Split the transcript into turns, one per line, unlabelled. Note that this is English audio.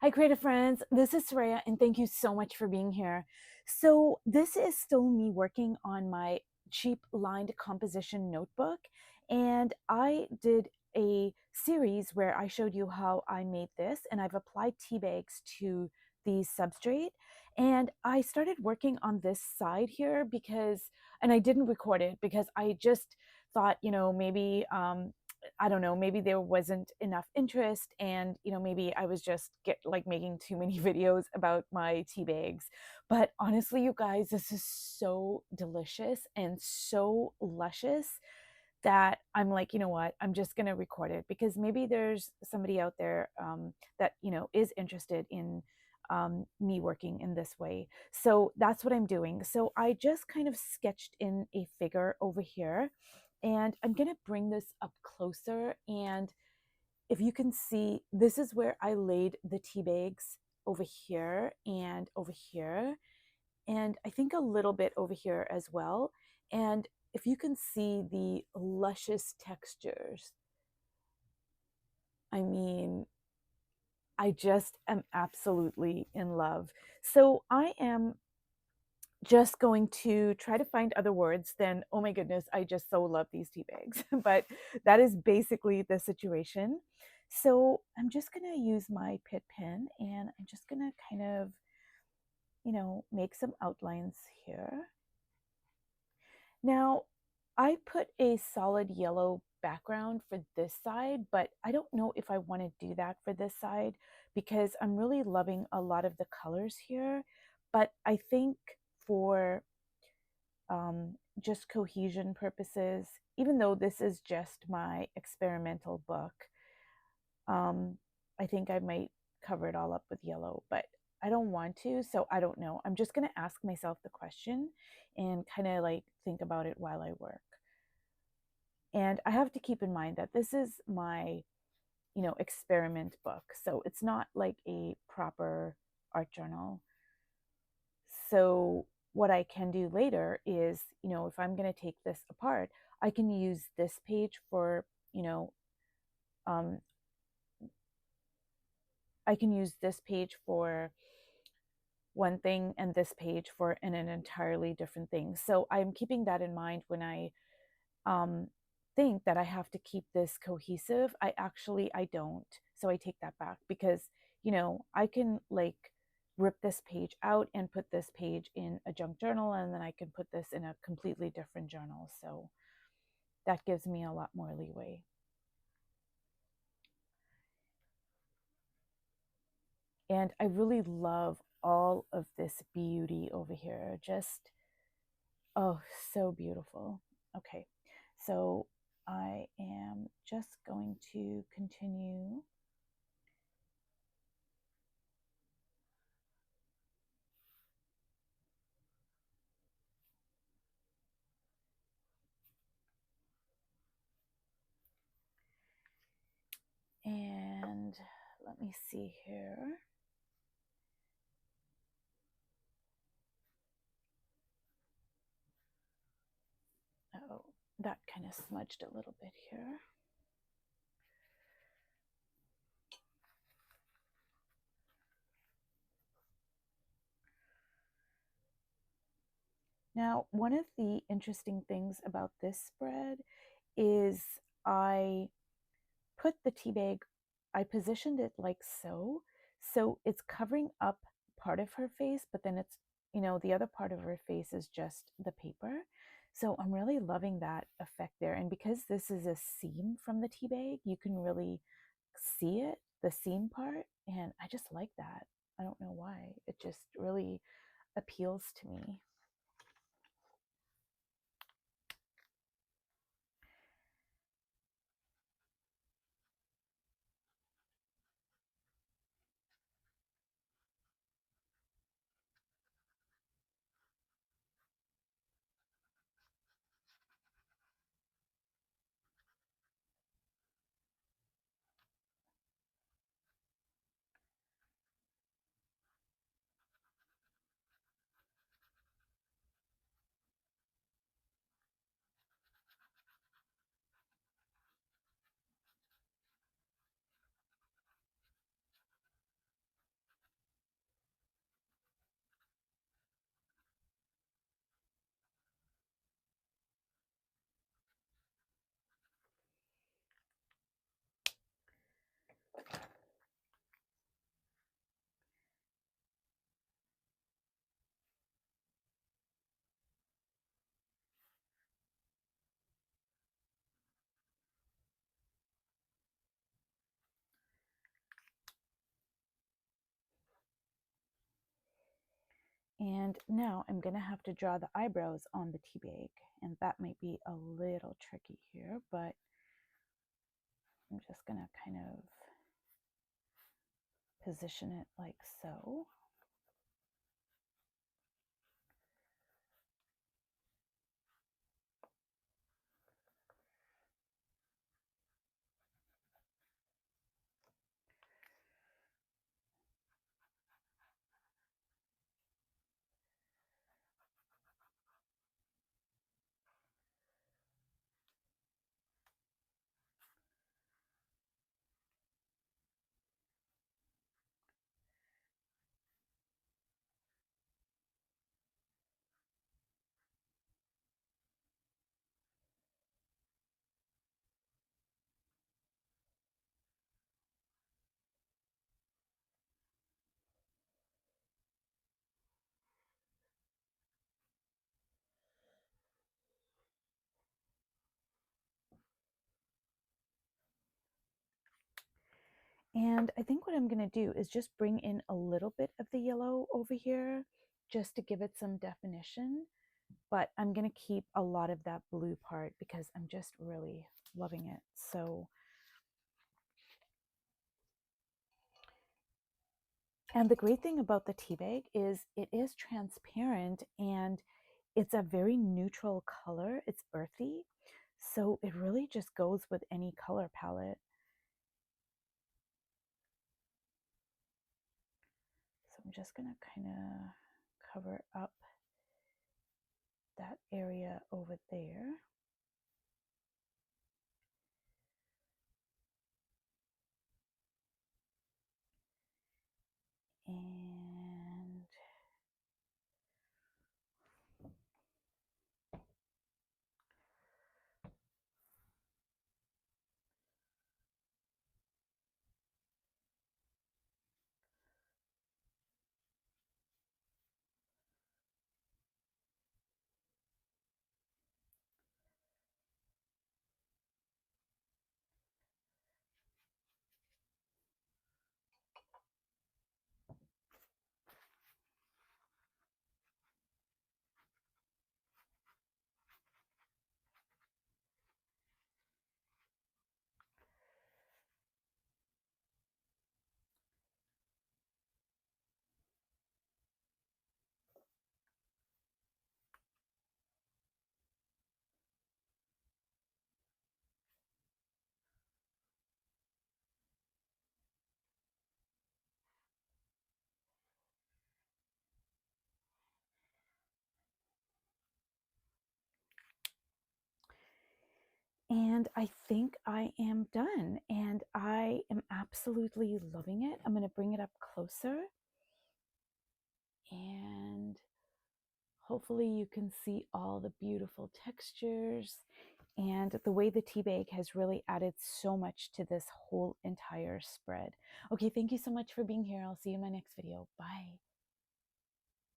Hi, creative friends. This is Soraya, and thank you so much for being here. So, this is still me working on my cheap lined composition notebook, and I did a series where I showed you how I made this, and I've applied tea bags to the substrate. And I started working on this side here because, and I didn't record it because I just thought, maybe I don't know, maybe there wasn't enough interest, and maybe I was just making too many videos about my tea bags. But honestly, you guys, this is so delicious and so luscious that I'm like, you know what, I'm just going to record it because maybe there's somebody out there that is interested in me working in this way. So that's what I'm doing. So I just kind of sketched in a figure over here, and I'm going to bring this up closer. And if you can see, this is where I laid the tea bags, over here and over here, and I think a little bit over here as well. And if you can see the luscious textures, I mean, I just am absolutely in love. So I am just going to try to find other words than, oh my goodness, I just so love these tea bags. But that is basically the situation. So I'm just going to use my Pitt pen, and I'm just going to kind of, make some outlines here. Now, I put a solid yellow background for this side, but I don't know if I want to do that for this side because I'm really loving a lot of the colors here. But I think for just cohesion purposes, even though this is just my experimental book, um, I think I might cover it all up with yellow, but I don't want to, so I don't know. I'm just going to ask myself the question and kind of like think about it while I work. And I have to keep in mind that this is my, experiment book. So it's not like a proper art journal. So what I can do later is, if I'm going to take this apart, I can use this page for, um, I can use this page for one thing and this page for an entirely different thing. So I'm keeping that in mind when I um, think that I have to keep this cohesive. I don't. So I take that back because, I can like rip this page out and put this page in a junk journal, and then I can put this in a completely different journal. So that gives me a lot more leeway. And I really love all of this beauty over here. Just, oh, so beautiful. Okay, so I am just going to continue. And let me see here. Oh, that kind of smudged a little bit here. Now, one of the interesting things about this spread is I put the tea bag, I positioned it like so. So it's covering up part of her face, but then it's, the other part of her face is just the paper. So I'm really loving that effect there. And because this is a seam from the tea bag, you can really see it, the seam part. And I just like that. I don't know why. It just really appeals to me. And now I'm going to have to draw the eyebrows on the tea bag, and that might be a little tricky here, but I'm just going to kind of position it like so. And I think what I'm going to do is just bring in a little bit of the yellow over here just to give it some definition. But I'm going to keep a lot of that blue part because I'm just really loving it. So, and the great thing about the tea bag is it is transparent and it's a very neutral color. It's earthy. So it really just goes with any color palette. So I'm just going to kind of cover up that area over there. And And I think I am done, and I am absolutely loving it. I'm going to bring it up closer, and hopefully you can see all the beautiful textures and the way the tea bag has really added so much to this whole entire spread. Okay, thank you so much for being here. I'll see you in my next video. Bye.